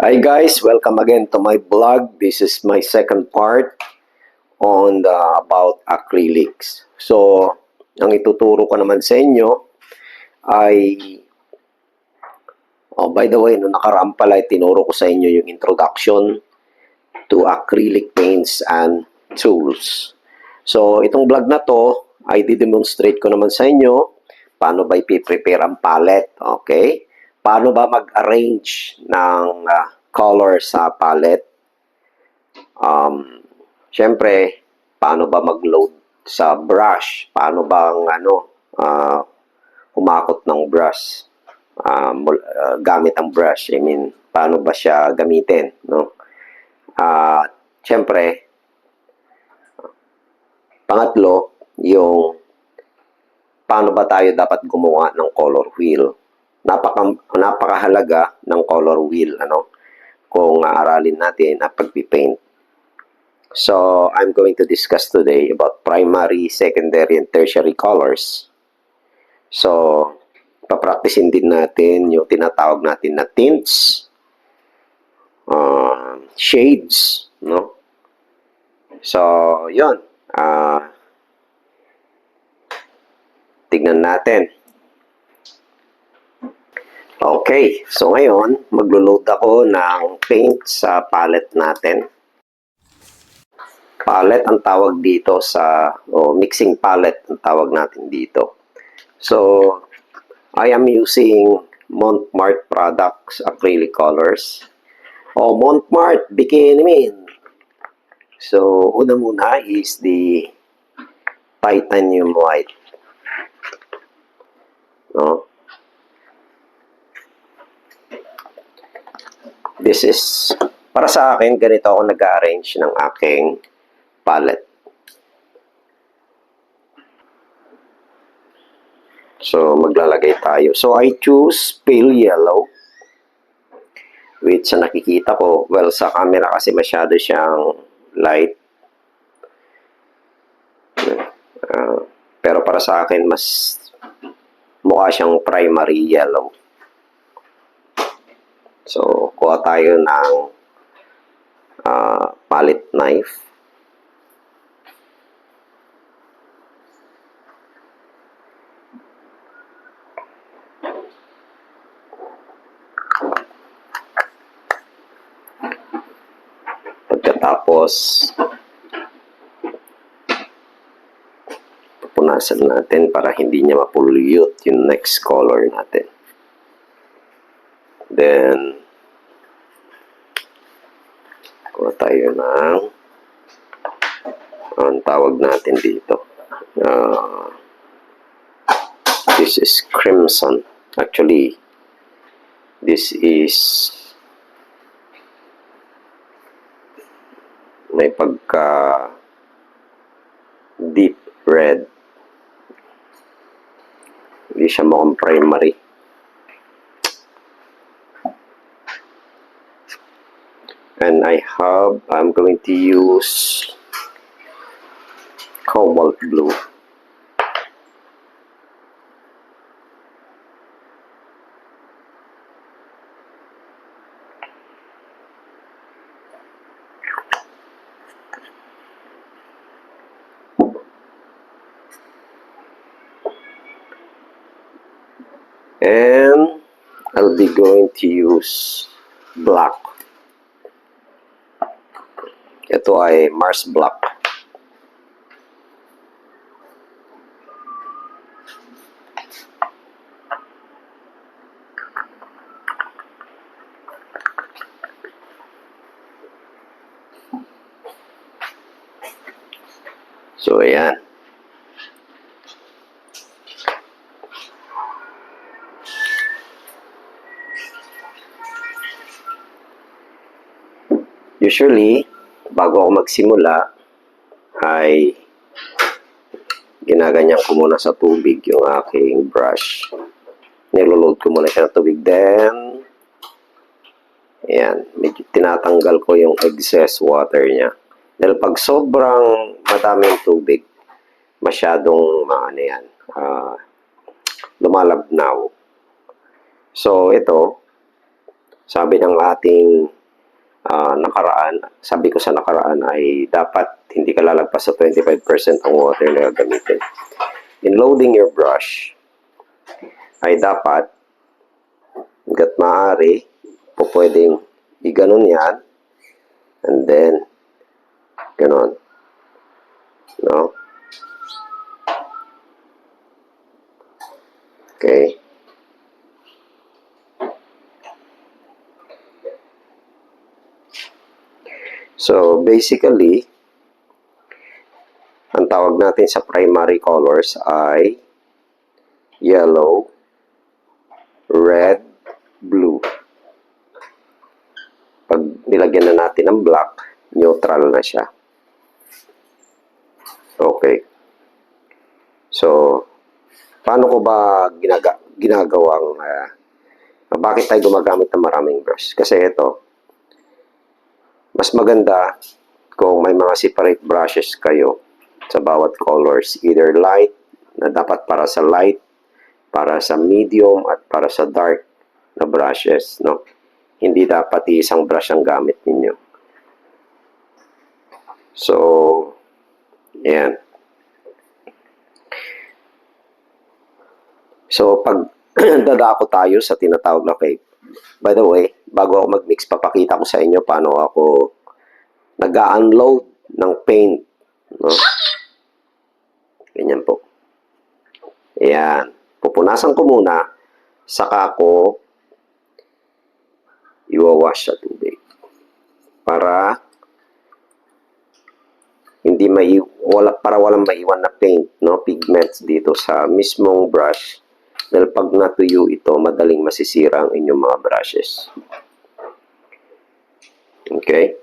Hi guys, welcome again to my blog. This is my second part on about acrylics. So, ang ituturo ko naman sa inyo ay by the way, nung nakaraan pala tinuro ko sa inyo yung introduction to acrylic paints and tools. So, itong vlog na to ay di-demonstrate ko naman sa inyo paano ba i-prepare ang palette, okay? Paano ba mag-arrange ng color sa palette? Siyempre, paano ba mag-load sa brush? Paano bang humakot ng brush? Gamit ang brush. I mean, paano ba siya gamitin? No? Siyempre, pangatlo, yung paano ba tayo dapat gumawa ng color wheel? Napakahalaga ng color wheel, kung aaralin natin ang pagpipaint. So, I'm going to discuss today about primary, secondary, and tertiary colors. So, papraktisin din natin yung tinatawag natin na tints, shades, no? So, yun. Tignan natin. Okay, so ngayon, maglo-load ako ng paint sa palette natin. Palette ang tawag dito mixing palette ang tawag natin dito. So, I am using Montmart Products acrylic colors. Montmart, Bikini. So, una muna is the titanium white. No? This is, para sa akin, ganito ako nag-arrange ng aking palette. So, maglalagay tayo. So, I choose pale yellow. Which, sa nakikita ko, well, sa camera kasi masyado siyang light. Pero para sa akin, mas mukha siyang primary yellow. So, kuha tayo ng palette knife. Pagkatapos, pupunasan natin para hindi niya mapuluyot yung next color natin. Then, kuha tayo ng ang tawag natin dito. This is crimson. Actually, this is may pagka deep red. Hindi siya mukhang primary. And I'm going to use cobalt blue. And I'll be going to use black. Ito ay Mars Black. So, ayan. Usually, bago ako magsimula, ay ginaganyan ko muna sa tubig yung aking brush. Niloload ko muna siya ng tubig. Then, ayan, medyo tinatanggal ko yung excess water niya. Dahil pag sobrang madaming tubig, masyadong lumalabnaw. So, ito, sabi ng ating nakaraan, sabi ko sa nakaraan ay dapat hindi ka lalagpas sa 25% ang water na gagamitin. In loading your brush, ay dapat hanggat maaari po pwedeng iganon yan and then ganon, no? Okay. So, basically, ang tawag natin sa primary colors ay yellow, red, blue. Pag nilagyan na natin ng black, neutral na siya. Okay. So, paano ko ba ginagawang, bakit tayo gumagamit ng maraming brush? Kasi ito, mas maganda kung may mga separate brushes kayo sa bawat colors. Either light, na dapat para sa light, para sa medium, at para sa dark na brushes, no? Hindi dapat isang brush ang gamit ninyo. So, ayan. So, pag dadako tayo sa tinatawag na cake. By the way, bago ako mag-mix, papakita ko sa inyo paano ako nag-unload ng paint. No? Ganyan po. Ayan. Pupunasan ko muna, saka ko iwawash sa tubig. Para walang maiwan na paint, no, pigments dito sa mismong brush. Dahil pag natuyo ito, madaling masisira ang inyong mga brushes. Okay?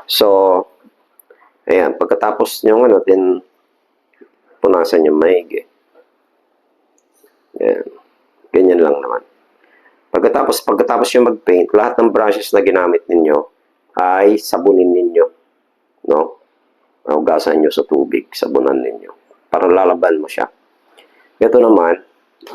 So, ayan, pagkatapos nyo din punasan yung maigi. Ayan. Ganyan lang naman. Pagkatapos yung mag-paint, lahat ng brushes na ginamit ninyo ay sabunin ninyo. No? Hugasan nyo sa tubig, sabunan ninyo. Para lalaban mo siya. Ito naman,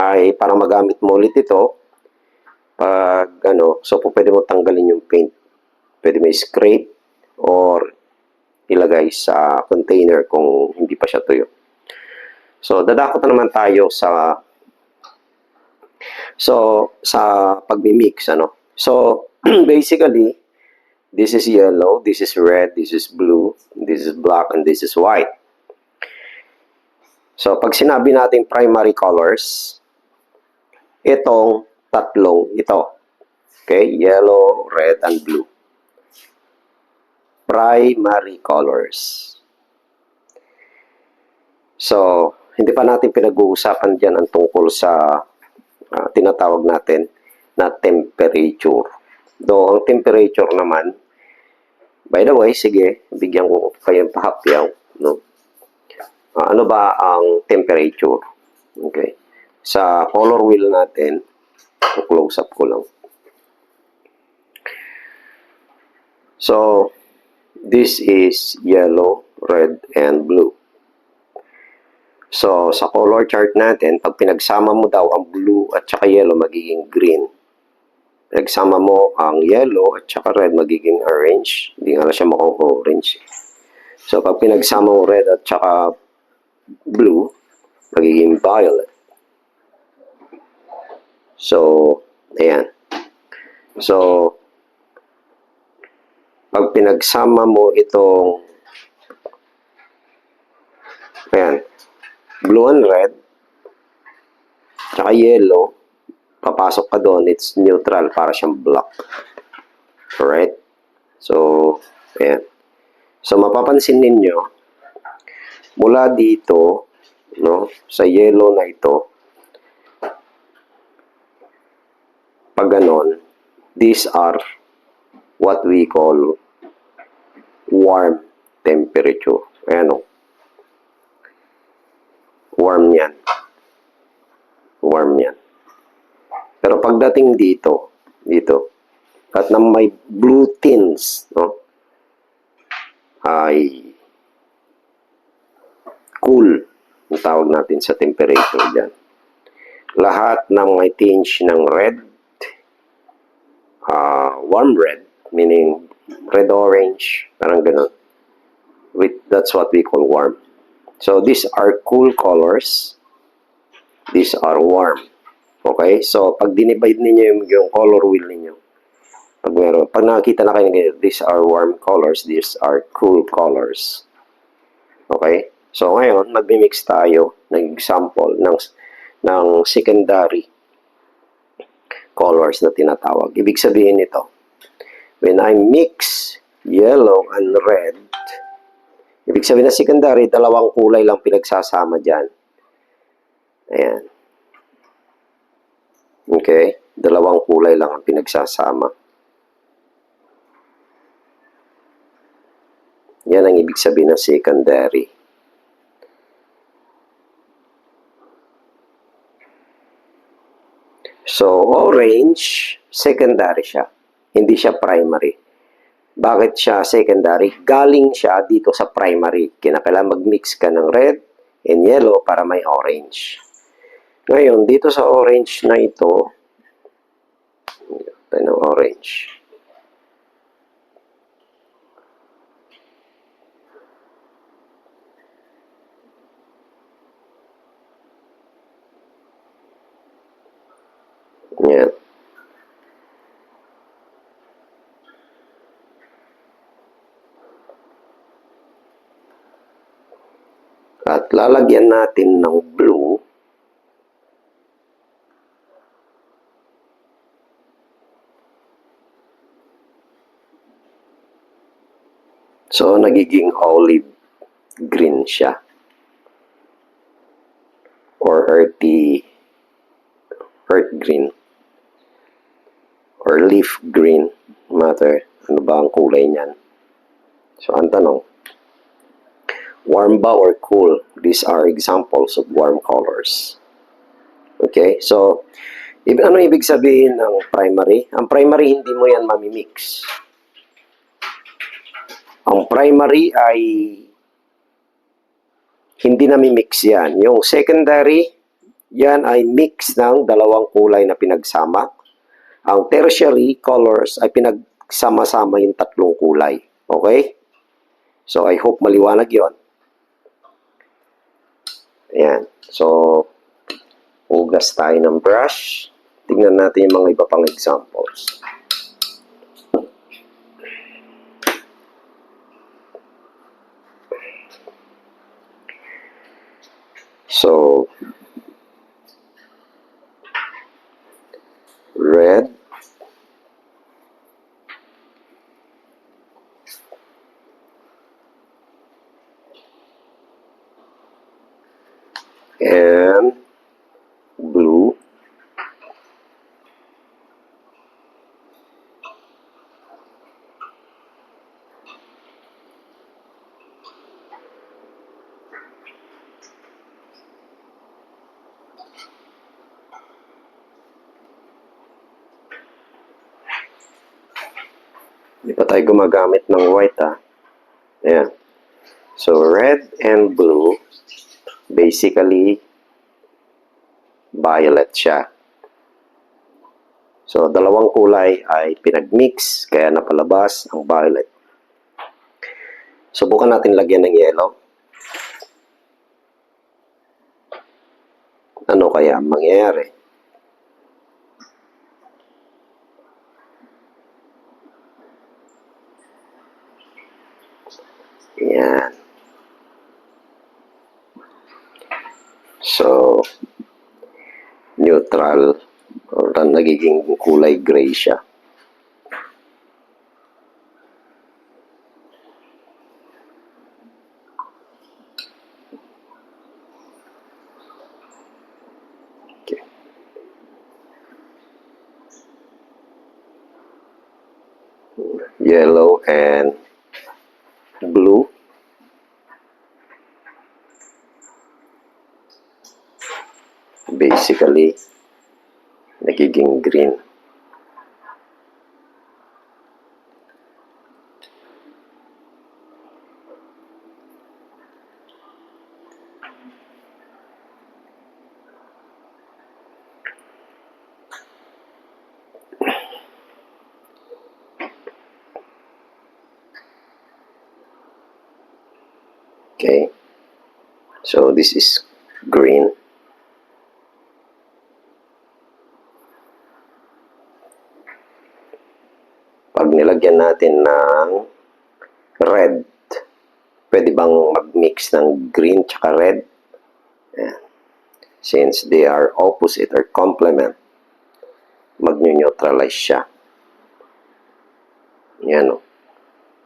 ay para magamit mo ulit ito, pag so pwede mo tanggalin yung paint. Pwede mo scrape or ilagay sa container kung hindi pa siya tuyo. So, dadakot na naman tayo sa pagmi-mix, So, basically, this is yellow, this is red, this is blue, this is black, and this is white. So, pag sinabi natin primary colors, itong tatlong ito. Okay? Yellow, red, and blue. Primary colors. So, hindi pa natin pinag-uusapan dyan ang tungkol sa tinatawag natin na temperature. Though, ang temperature naman, by the way, sige, bigyan ko kayong pahapyaw, no? Ano ba ang temperature? Okay. Sa color wheel natin, close up ko lang. So, this is yellow, red, and blue. So, sa color chart natin, pag pinagsama mo daw ang blue at saka yellow, magiging green. Pinagsama mo ang yellow at saka red, magiging orange. Hindi nga na siya mukhang orange. So, pag pinagsama mo red at saka blue, magiging violet. So, ayan. So, pag pinagsama mo itong ayan, blue and red, tsaka yellow, papasok ka doon, it's neutral, para siyang black. Alright? So, ayan. So, mapapansin ninyo, mula dito, no, sa yellow na ito, pag ganon, these are what we call warm temperature. Ayan o. Warm yan. Warm yan. Pero pagdating dito, at nang may blue tints, no, ay cool, ang tawag natin sa temperature dyan. Lahat ng may tinge ng red, warm red, meaning red-orange, parang ganun. That's what we call warm. So, these are cool colors. These are warm. Okay? So, pag dinivide ninyo yung color wheel ninyo, pag nakakita na kayo ng these are warm colors, these are cool colors. Okay? So, ngayon, magmi-mix tayo ng example ng secondary colors na tinatawag. Ibig sabihin nito, when I mix yellow and red, ibig sabihin na secondary, dalawang kulay lang pinagsasama dyan. Ayan. Okay? Dalawang kulay lang ang pinagsasama. Yan ang ibig sabihin ng secondary. So, orange, secondary siya. Hindi siya primary. Bakit siya secondary? Galing siya dito sa primary. Kinakailangan mag-mix ka ng red and yellow para may orange. Ngayon, dito sa orange na ito, ng orange. Yan. At lalagyan natin ng blue. So, nagiging olive green siya. Or earth green. Or leaf green. Matter. Ano ba ang kulay niyan? So, ang tanong, warm ba or cool? These are examples of warm colors. Okay? So, ano ibig sabihin ng primary? Ang primary, hindi mo yan mamimix. Ang primary ay hindi namimix yan. Yung secondary, yan ay mix ng dalawang kulay na pinagsama. Ang tertiary colors ay pinagsama-sama yung tatlong kulay. Okay? So, I hope maliwanag yon. Ayan. So, hugas tayo ng brush. Tingnan natin yung mga iba pang examples. So, red, and blue, hindi pa tayo gumagamit ng white, ha? Ayan. So, red and blue, basically, violet siya. So, dalawang kulay ay pinagmix, kaya napalabas ang violet. Subukan natin lagyan ng yellow. Ano kaya ang mangyayari? Yan. So, neutral or nagiging kulay gray siya. Okay. Yellow and blue. Basically, nagiging green. Okay. So, this is green. Pag nilagyan natin ng red, pwede bang mag-mix ng green tsaka red? Ayan. Since they are opposite or complement, mag-neutralize siya. Yan o.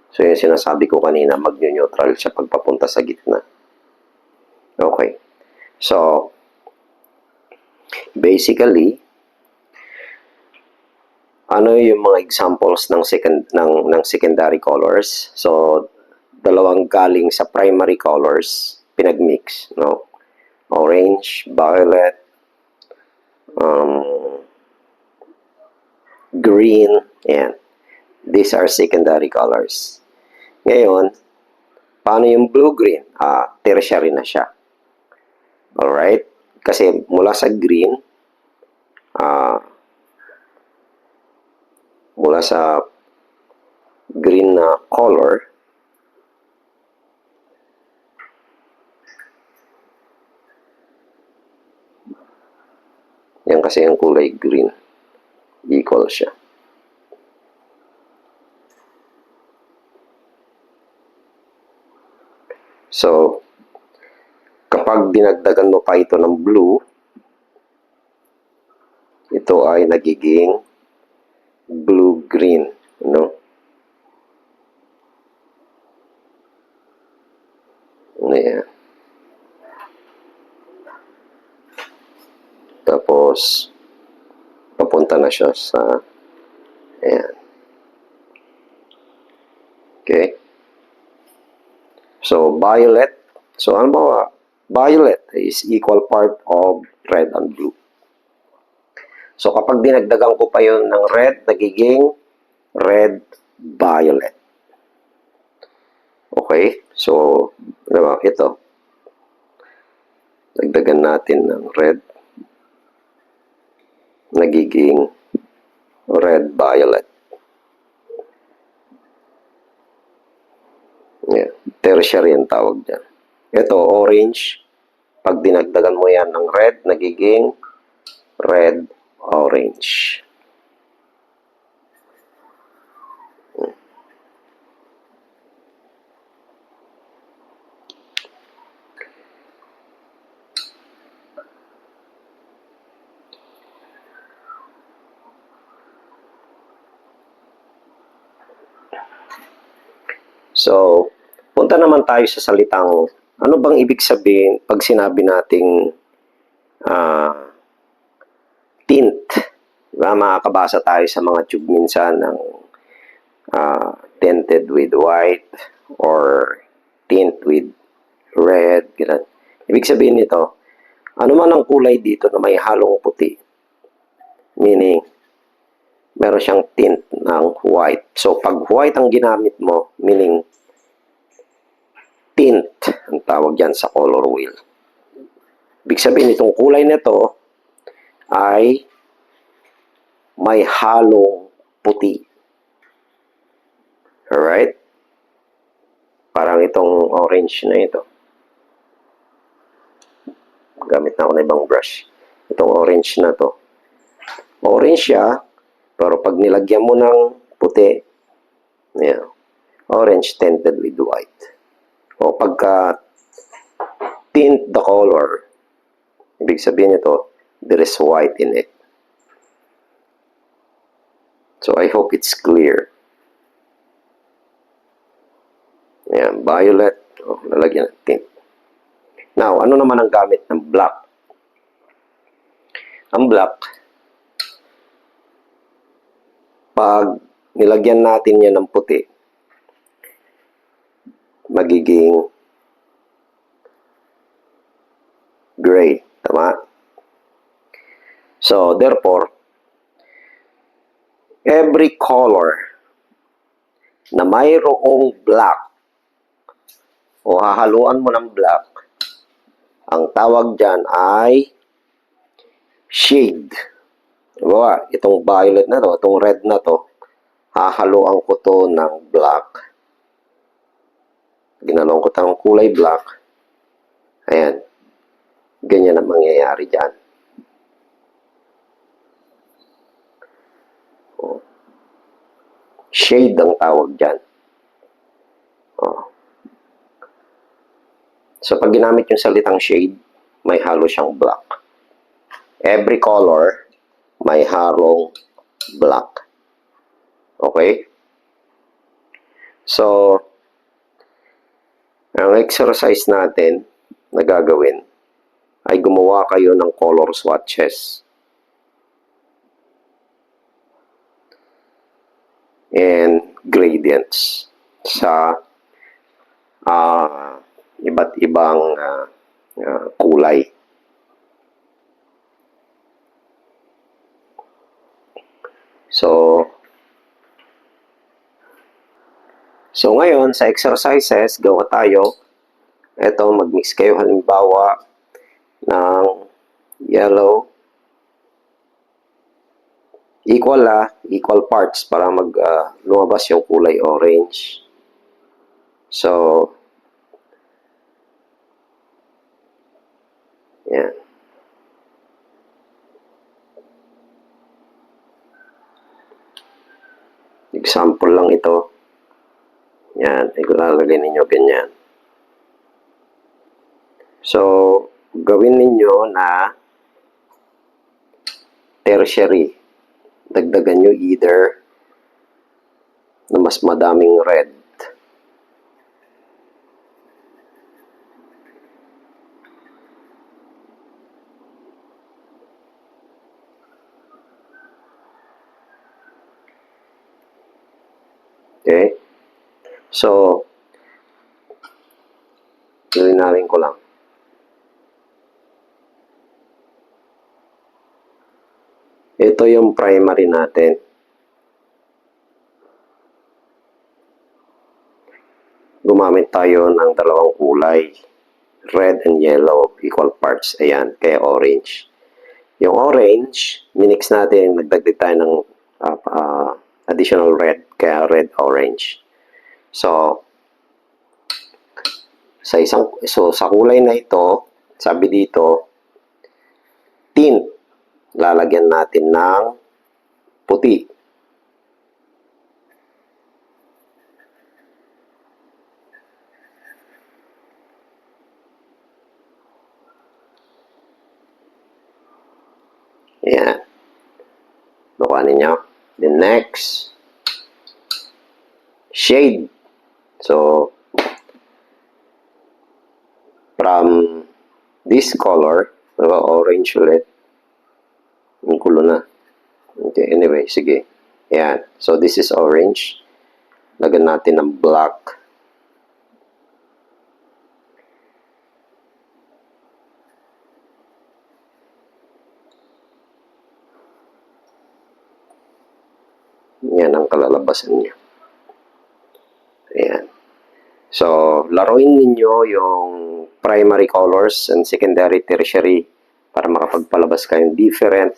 So, yung sinasabi ko kanina, mag-neutral siya pag papunta sa gitna. Okay. So, basically, ano yung mga examples ng secondary colors? So, dalawang galing sa primary colors, pinagmix, no? Orange, violet, green, and these are secondary colors. Ngayon, paano yung blue-green? Tertiary na siya. Alright? Kasi mula sa green, mula sa green na color, yan kasi yung kulay green, equal siya. So, kapag dinagdagan mo pa ito ng blue, ito ay nagiging blue-green, no? Ayan. Tapos, papunta na siya sa, ayan. Okay? So, violet. So, ano ba? Violet is equal part of red and blue. So, kapag dinagdagan ko pa yun ng red, nagiging red-violet. Okay? So, diba, ito. Dagdagan natin ng red. Nagiging red-violet. Yeah. Tertiary ang tawag dyan. Ito, orange. Pag dinagdagan mo yan ng red, nagiging red-orange. So, punta naman tayo sa salitang, ano bang ibig sabihin pag sinabi nating tint? Diba? Makakabasa tayo sa mga tube minsan ng tinted with white or tint with red. Ganun. Ibig sabihin nito, ano man ang kulay dito na may halong puti, meaning, meron siyang tint ng white. So, pag white ang ginamit mo, meaning tint, ang tawag dyan sa color wheel. Ibig sabihin, itong kulay nito ay may halong puti. Alright? Parang itong orange na ito. Gamit na ako na ibang brush. Itong orange na to. Orange siya, pero pag nilagyan mo ng puti, yeah, orange tinted with white. O pagka tint the color, ibig sabihin ito, there is white in it. So I hope it's clear. Ayan, violet. O, lalagyan ng tint. Now, ano naman ang gamit ng black? Ang black, pag nilagyan natin yan ng puti, magiging gray. Tama? So, therefore, every color na mayroong black o hahaluan mo ng black, ang tawag dyan ay shade. Diba? Itong violet na to, itong red na to, hahaluan ko to ng black. Ginalong ko ng kulay black. Ayan. Ganyan ang mangyayari dyan. Oh. Shade ang tawag dyan. Oh. So, pag ginamit yung salitang shade, may halo siyang black. Every color, may halong black. Okay? So, ang exercise natin na gagawin ay gumawa kayo ng color swatches. And gradients sa iba't ibang kulay. So ngayon, sa exercises, gawa tayo. Ito, mag-mix kayo halimbawa ng yellow. Equal parts para lumabas yung kulay orange. So, yan. Example lang ito. Yan, ilalagay ninyo ganyan. So, gawin ninyo na tertiary. Dagdagan nyo either na mas madaming red. Okay? So, linawin ko lang. Ito yung primary natin. Gumamit tayo ng dalawang kulay. Red and yellow, equal parts. Ayan, kaya orange. Yung orange, minix natin, nagdagdag tayo ng additional red, kaya red-orange. So, sa kulay na ito, sabi dito, tint, lalagyan natin ng puti. Ayan. Nakuha ninyo. The next, shade. So, from this color, orange ulit. Ang kulo na. Okay, anyway, sige. Ayan. So, this is orange. Lagyan natin ng black. Yan ang kalalabasan niya. Ayan. So, laruin ninyo yung primary colors and secondary, tertiary para makapagpalabas kayong different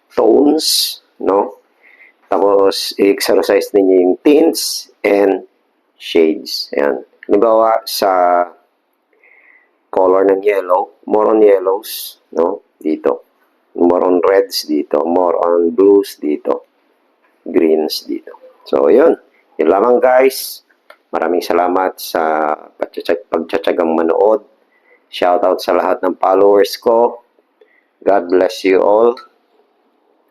tones, no? Tapos, i-exercise ninyo yung tints and shades. Ayan. Halimbawa, sa color ng yellow, more on yellows, no? Dito. More on reds dito. More on blues dito. Greens dito. So, yun. Yun lamang, guys. Maraming salamat sa pagtsatsagang manood. Shoutout sa lahat ng followers ko. God bless you all.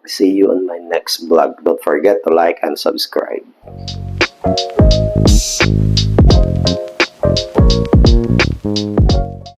See you on my next vlog. Don't forget to like and subscribe.